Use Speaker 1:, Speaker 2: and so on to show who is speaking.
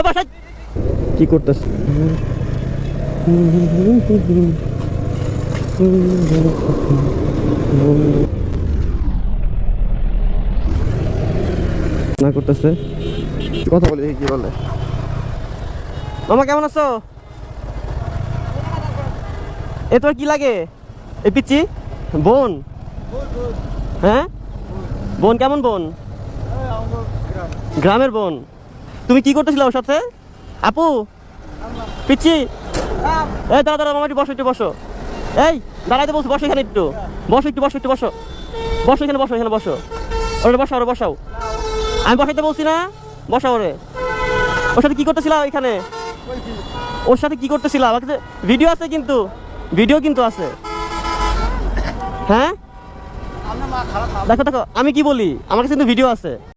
Speaker 1: বাসায় কি করতেছ? না করতেছে, কথা বলি কি বলে। মামা কেমন আছো? এ তোর কি লাগে? এ পিচ্ছি বোন? হ্যাঁ বোন, কেমন বোন? গ্রামের বোন। তুমি কি করতেছিলে ওর সাথে? আপু পিচ্ছি, এই দাঁড়া দাঁড়া মামা, একটু বসো, একটু বসো। এই দাঁড়াইতে বলছো, বসো এখানে, একটু বসো, একটু বসো, একটু বসো, বসো এখানে, বসো এখানে, বসো। ওরে বসাও, ওরে বসাও, আমি বসাইতে বলছি না, বসাও ওরে। ওর সাথে কি করতেছিলাম এখানে? ওর সাথে কি করতেছিলাম? আমার কাছে ভিডিও আছে, কিন্তু ভিডিও কিন্তু আছে। হ্যাঁ দেখো দেখো আমি কি বলি, আমার কাছে কিন্তু ভিডিও আছে।